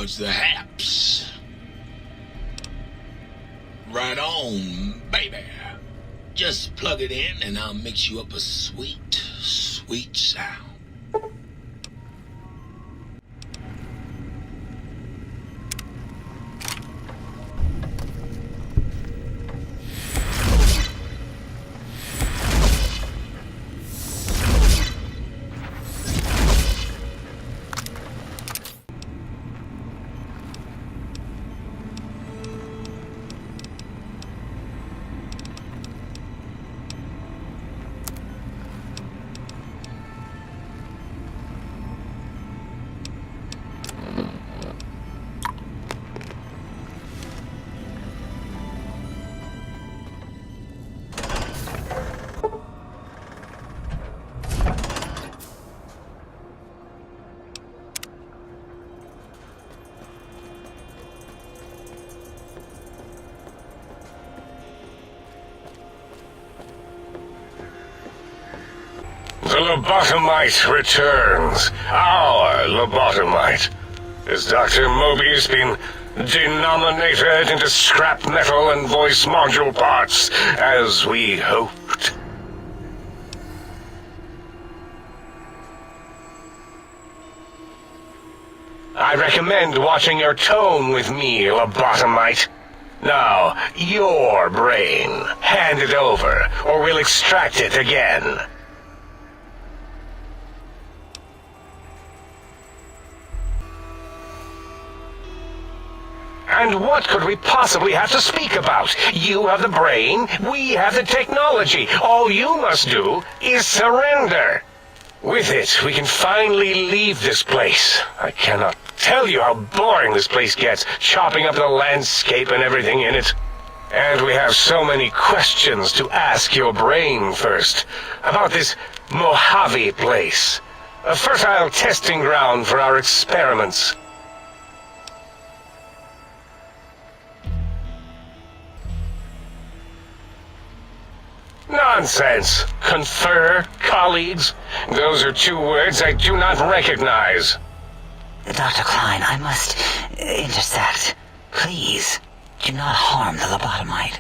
towards the haps. Right on, baby. Just plug it in and I'll mix you up a sweet, sweet sound. The lobotomite returns. Our lobotomite. Has Dr. Mobius been denominated into scrap metal and voice module parts, as we hoped? I recommend watching your tone with me, lobotomite. Now, your brain. Hand it over, or we'll extract it again. And what could we possibly have to speak about? You have the brain, we have the technology. All you must do is surrender. With it, we can finally leave this place. I cannot tell you how boring this place gets, chopping up the landscape and everything in it. And we have so many questions to ask your brain first. About this Mojave place. A fertile testing ground for our experiments. Nonsense. Confer, colleagues. Those are two words I do not recognize. Dr. Klein, I must intersect. Please, do not harm the lobotomite.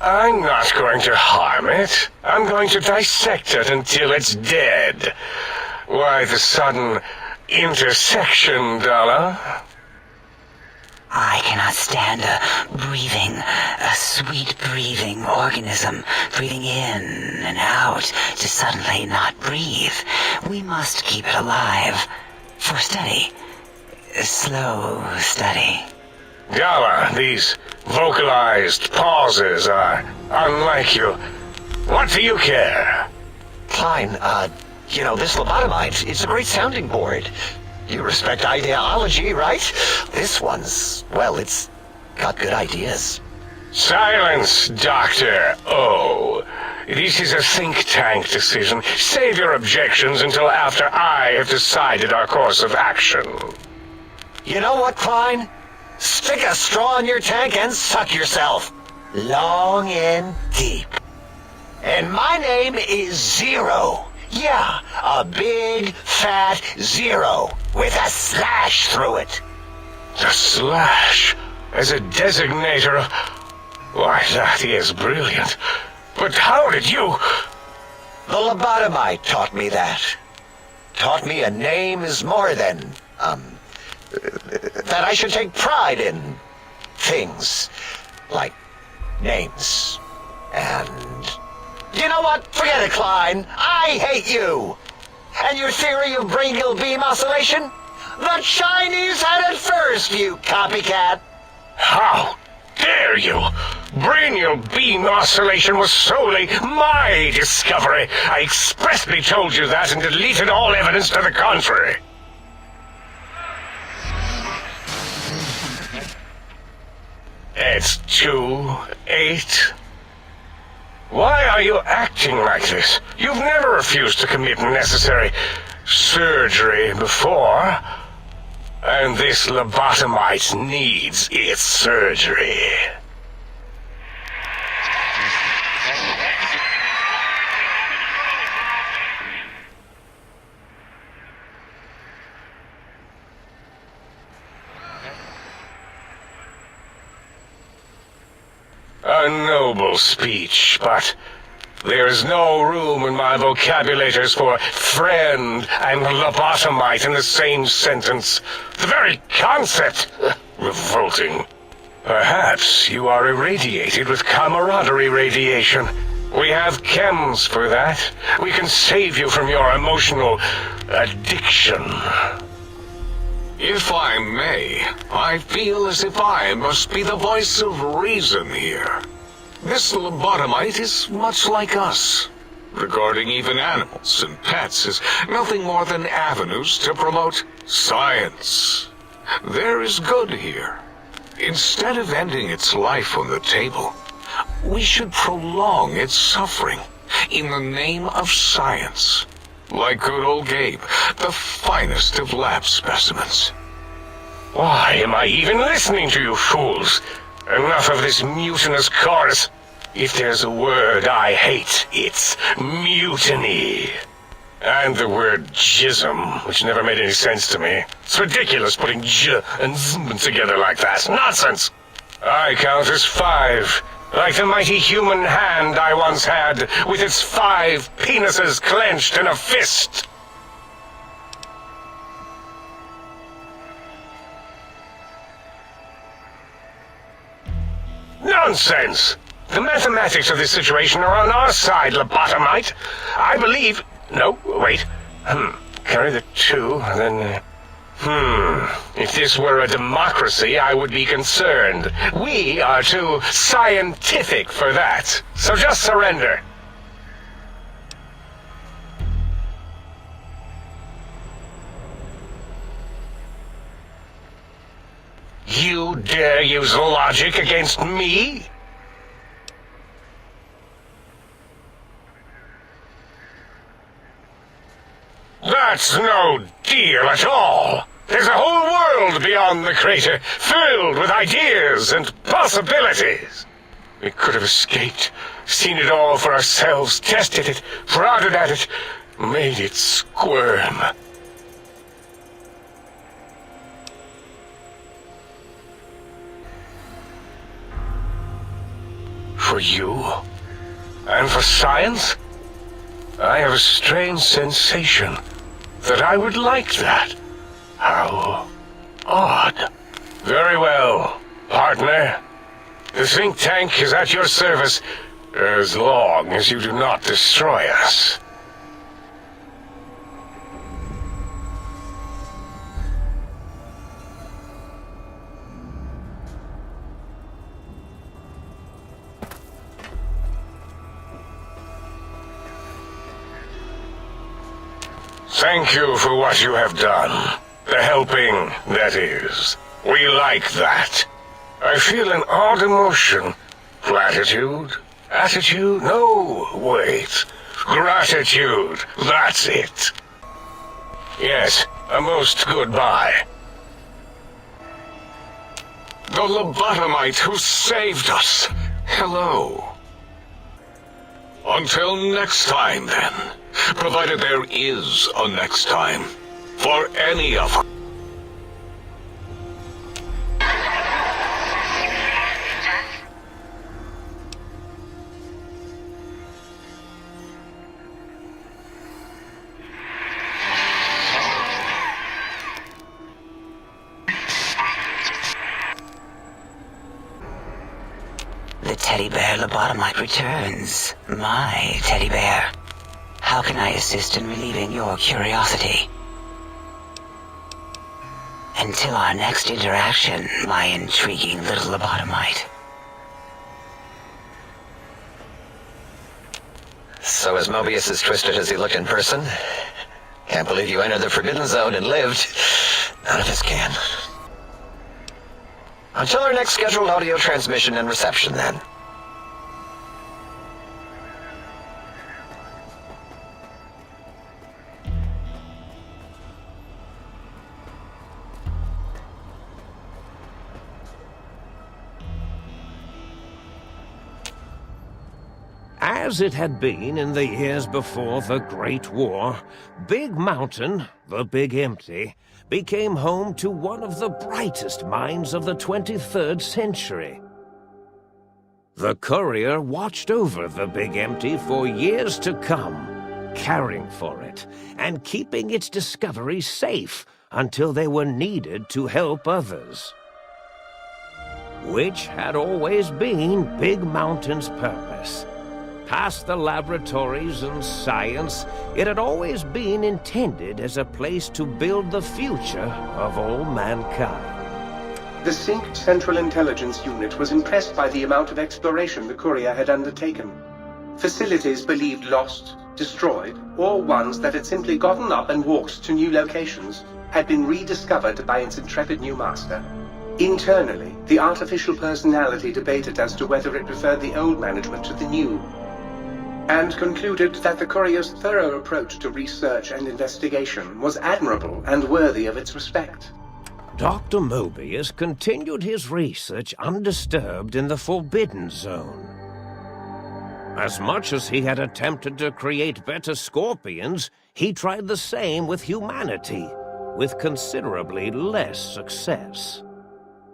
I'm not going to harm it. I'm going to dissect it until it's dead. Why the sudden intersection, Dalla? I cannot stand a sweet breathing organism breathing in and out to suddenly not breathe. We must keep it alive. For study. Slow study. Dalla, these vocalized pauses are unlike you. What do you care? Klein, this lobotomite, it's a great sounding board. You respect ideology, right? This one's, well, it's got good ideas. Silence, Dr. O. This is a think tank decision. Save your objections until after I have decided our course of action. You know what, Klein? Stick a straw in your tank and suck yourself. Long and deep. And my name is Zero. Yeah, a big, fat zero with a slash through it. The slash as a designator of... Why, that is brilliant. But how did you... The lobotomite taught me that. Taught me a name is more than, that I should take pride in things like names and... You know what? Forget it, Klein. I hate you. And your theory of brain-gill beam oscillation? The Chinese had it first, you copycat. How dare you? Brainial beam oscillation was solely my discovery. I expressly told you that and deleted all evidence to the contrary. It's 2-8. Why are you acting like this? You've never refused to commit necessary surgery before. And this lobotomite needs its surgery. A noble speech, but there is no room in my vocabulators for friend and lobotomite in the same sentence. The very concept, revolting. Perhaps you are irradiated with camaraderie radiation. We have chems for that. We can save you from your emotional addiction. If I may, I feel as if I must be the voice of reason here. This lobotomite is much like us. Regarding even animals and pets as nothing more than avenues to promote science. There is good here. Instead of ending its life on the table, we should prolong its suffering in the name of science. Like good old Gabe, the finest of lab specimens. Why am I even listening to you fools? Enough of this mutinous chorus. If there's a word I hate, it's mutiny. And the word jism, which never made any sense to me. It's ridiculous putting j and zm together like that. Nonsense! I count as 5. Like the mighty human hand I once had, with its 5 penises clenched in a fist. Nonsense! The mathematics of this situation are on our side, lobotomite. I believe... No, wait. Carry the 2, then... If this were a democracy, I would be concerned. We are too scientific for that. So just surrender. You dare use logic against me? That's no deal at all. There's a whole world beyond the crater, filled with ideas and possibilities. We could have escaped, seen it all for ourselves, tested it, prodded at it, made it squirm. For you? And for science? I have a strange sensation that I would like that. How odd. Very well, partner. The think tank is at your service as long as you do not destroy us. Thank you for what you have done. The helping, that is. We like that. I feel an odd emotion. Platitude? Attitude? No, wait. Gratitude. That's it. Yes, a most goodbye. The lobotomite who saved us. Hello. Until next time, then. Provided there is a next time. For any of us. The teddy bear lobotomite returns. My teddy bear. How can I assist in relieving your curiosity? Until our next interaction, my intriguing little lobotomite. So is Mobius as twisted as he looked in person? Can't believe you entered the Forbidden Zone and lived. None of us can. Until our next scheduled audio transmission and reception, then. As it had been in the years before the Great War, Big Mountain, the Big Empty, became home to one of the brightest minds of the 23rd century. The courier watched over the Big Empty for years to come, caring for it and keeping its discoveries safe until they were needed to help others. Which had always been Big Mountain's purpose. Past the laboratories and science, it had always been intended as a place to build the future of all mankind. The Sync Central Intelligence Unit was impressed by the amount of exploration the courier had undertaken. Facilities believed lost, destroyed, or ones that had simply gotten up and walked to new locations had been rediscovered by its intrepid new master. Internally, the artificial personality debated as to whether it preferred the old management to the new, and concluded that the courier's thorough approach to research and investigation was admirable and worthy of its respect. Dr. Mobius continued his research undisturbed in the Forbidden Zone. As much as he had attempted to create better scorpions, he tried the same with humanity, with considerably less success.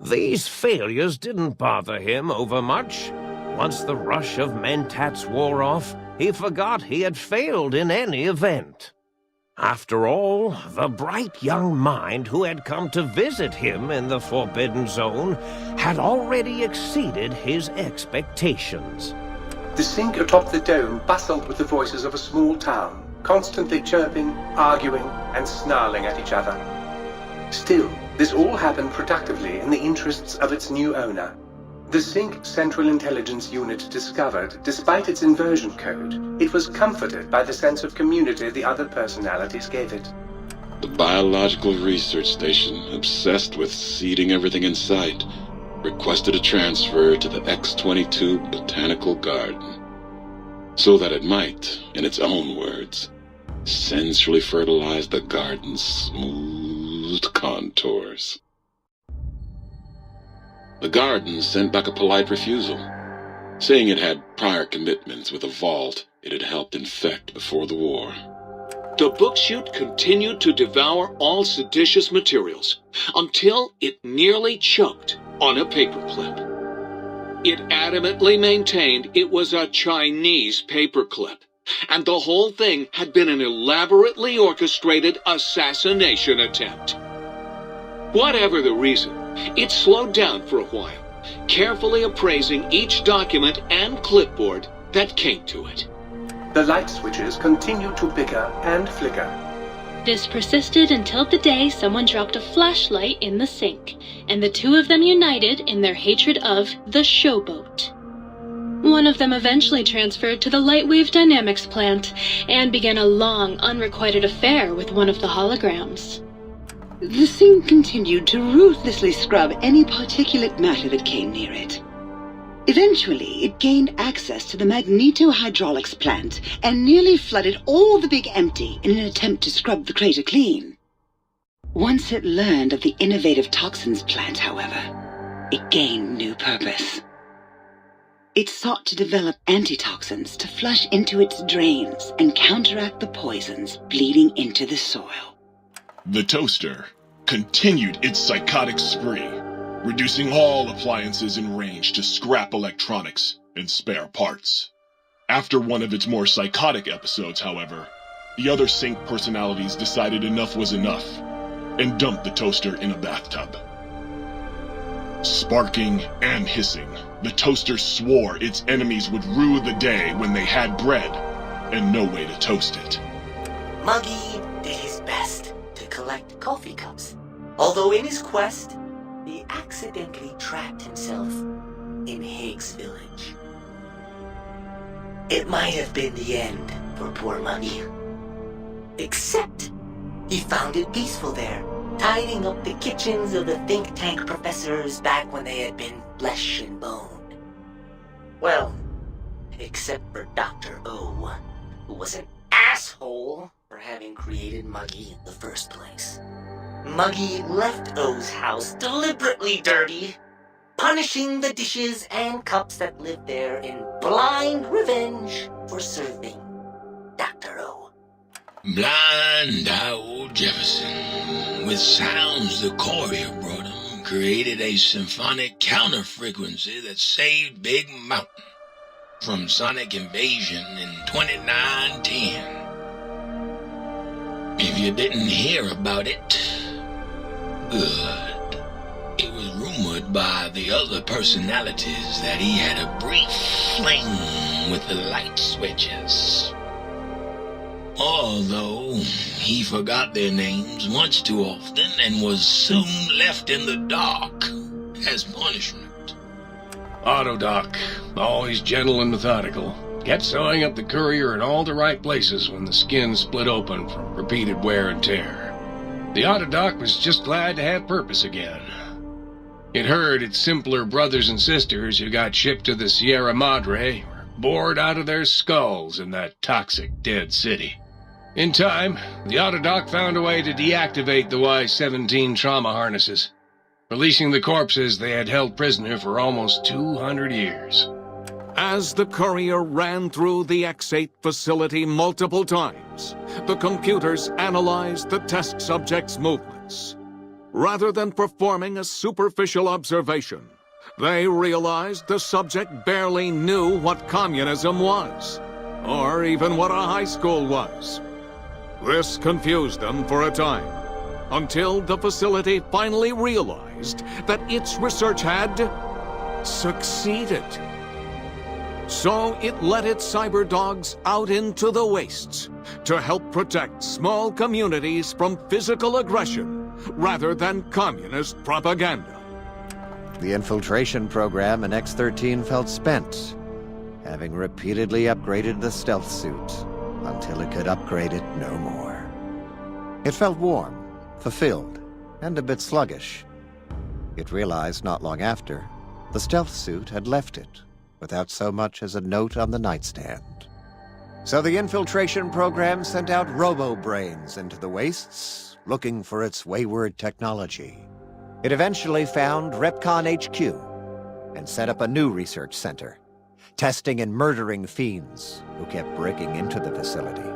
These failures didn't bother him overmuch. Once the rush of mentats wore off, he forgot he had failed in any event. After all, the bright young mind who had come to visit him in the Forbidden Zone had already exceeded his expectations. The Sync atop the dome bustled with the voices of a small town, constantly chirping, arguing, and snarling at each other. Still, this all happened productively in the interests of its new owner. The Sync Central Intelligence Unit discovered, despite its inversion code, it was comforted by the sense of community the other personalities gave it. The Biological Research Station, obsessed with seeding everything in sight, requested a transfer to the X-22 Botanical Garden, so that it might, in its own words, sensually fertilize the garden's smooth contours. The garden sent back a polite refusal, saying it had prior commitments with a vault it had helped infect before the war. The book chute continued to devour all seditious materials until it nearly choked on a paperclip. It adamantly maintained it was a Chinese paperclip, and the whole thing had been an elaborately orchestrated assassination attempt. Whatever the reason, it slowed down for a while, carefully appraising each document and clipboard that came to it. The light switches continued to bicker and flicker. This persisted until the day someone dropped a flashlight in the sink, and the two of them united in their hatred of the showboat. One of them eventually transferred to the Lightwave Dynamics plant, and began a long, unrequited affair with one of the holograms. The Sync continued to ruthlessly scrub any particulate matter that came near it. Eventually, it gained access to the magnetohydraulics plant and nearly flooded all the Big Empty in an attempt to scrub the crater clean. Once it learned of the innovative toxins plant, however, it gained new purpose. It sought to develop antitoxins to flush into its drains and counteract the poisons bleeding into the soil. The toaster continued its psychotic spree, reducing all appliances in range to scrap electronics and spare parts. After one of its more psychotic episodes, however, the other Sync personalities decided enough was enough and dumped the toaster in a bathtub. Sparking and hissing, the toaster swore its enemies would rue the day when they had bread and no way to toast it. Muggy did his best to collect coffee cups, although in his quest, he accidentally trapped himself in Higgs Village. It might have been the end for poor Muggy. Except, he found it peaceful there, tidying up the kitchens of the think tank professors back when they had been flesh and bone. Well, except for Dr. O, who was an asshole for having created Muggy in the first place. Muggy left O's house deliberately dirty, punishing the dishes and cups that lived there in blind revenge for serving Dr. O. Blind old Jefferson, with sounds the courier brought him, created a symphonic counter-frequency that saved Big Mountain from sonic invasion in 2910. If you didn't hear about it, good. It was rumored by the other personalities that he had a brief fling with the light switches. Although he forgot their names much too often and was soon left in the dark as punishment. Autodoc, always gentle and methodical, kept sewing up the courier in all the right places when the skin split open from repeated wear and tear. The Autodoc was just glad to have purpose again. It heard its simpler brothers and sisters who got shipped to the Sierra Madre were bored out of their skulls in that toxic dead city. In time, the Autodoc found a way to deactivate the Y-17 trauma harnesses, releasing the corpses they had held prisoner for almost 200 years. As the courier ran through the X-8 facility multiple times, the computers analyzed the test subject's movements. Rather than performing a superficial observation, they realized the subject barely knew what communism was, or even what a high school was. This confused them for a time, until the facility finally realized that its research had succeeded. So it let its cyber dogs out into the wastes to help protect small communities from physical aggression rather than communist propaganda. The infiltration program in X-13 felt spent, having repeatedly upgraded the stealth suit until it could upgrade it no more. It felt warm, fulfilled, and a bit sluggish. It realized not long after the stealth suit had left it without so much as a note on the nightstand. So the infiltration program sent out robo-brains into the wastes, looking for its wayward technology. It eventually found Repcon HQ and set up a new research center, testing and murdering fiends who kept breaking into the facility.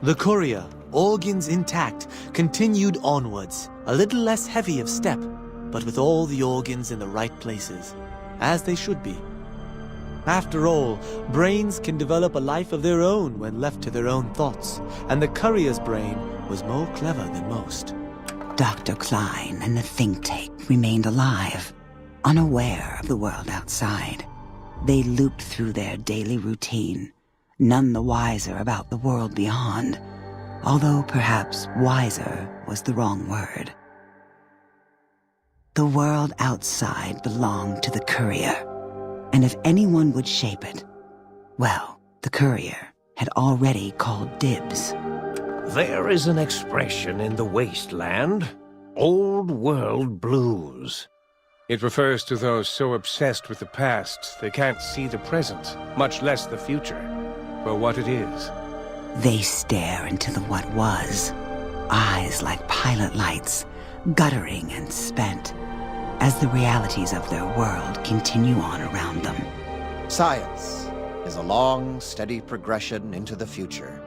The courier, organs intact, continued onwards, a little less heavy of step, but with all the organs in the right places, as they should be. After all, brains can develop a life of their own when left to their own thoughts, and the courier's brain was more clever than most. Dr. Klein and the think tank remained alive, unaware of the world outside. They looped through their daily routine, none the wiser about the world beyond, although perhaps wiser was the wrong word. The world outside belonged to the courier, and if anyone would shape it, well, the courier had already called dibs. There is an expression in the wasteland, old world blues. It refers to those so obsessed with the past they can't see the present, much less the future, for what it is. They stare into the what was, eyes like pilot lights, guttering and spent, as the realities of their world continue on around them. Science is a long, steady progression into the future.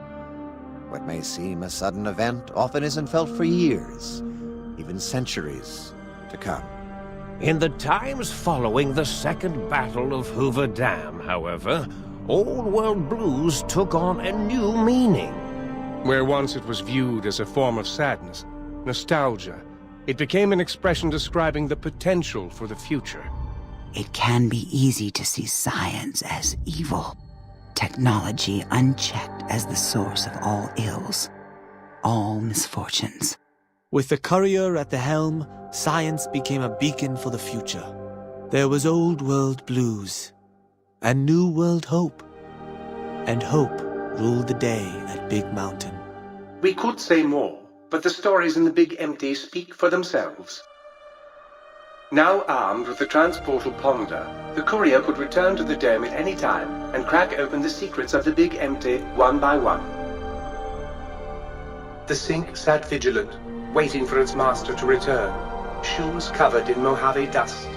What may seem a sudden event often isn't felt for years, even centuries to come. In the times following the Second Battle of Hoover Dam, however, Old World Blues took on a new meaning. Where once it was viewed as a form of sadness, nostalgia, it became an expression describing the potential for the future. It can be easy to see science as evil, technology unchecked as the source of all ills, all misfortunes. With the courier at the helm, science became a beacon for the future. There was old world blues, and new world hope. And hope ruled the day at Big Mountain. We could say more, but the stories in the Big Empty speak for themselves. Now armed with the transportal ponder, the courier could return to the dome at any time and crack open the secrets of the Big Empty one by one. The Sync sat vigilant, waiting for its master to return, shoes covered in Mojave dust.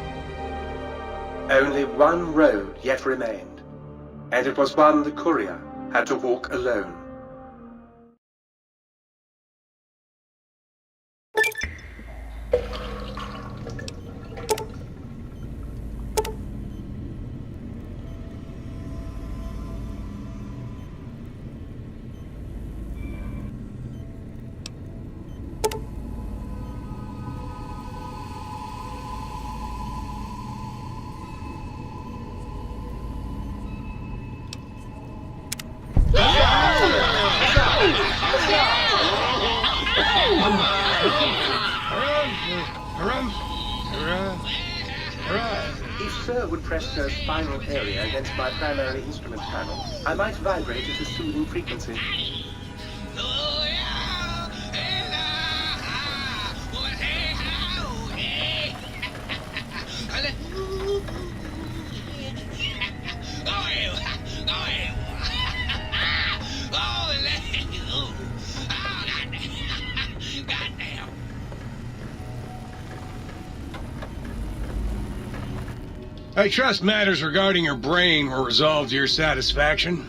Only one road yet remained, and it was one the courier had to walk alone. If Sir would press Sir's spinal area against my primary instrument panel, I might vibrate at a soothing frequency. I trust matters regarding your brain were resolved to your satisfaction.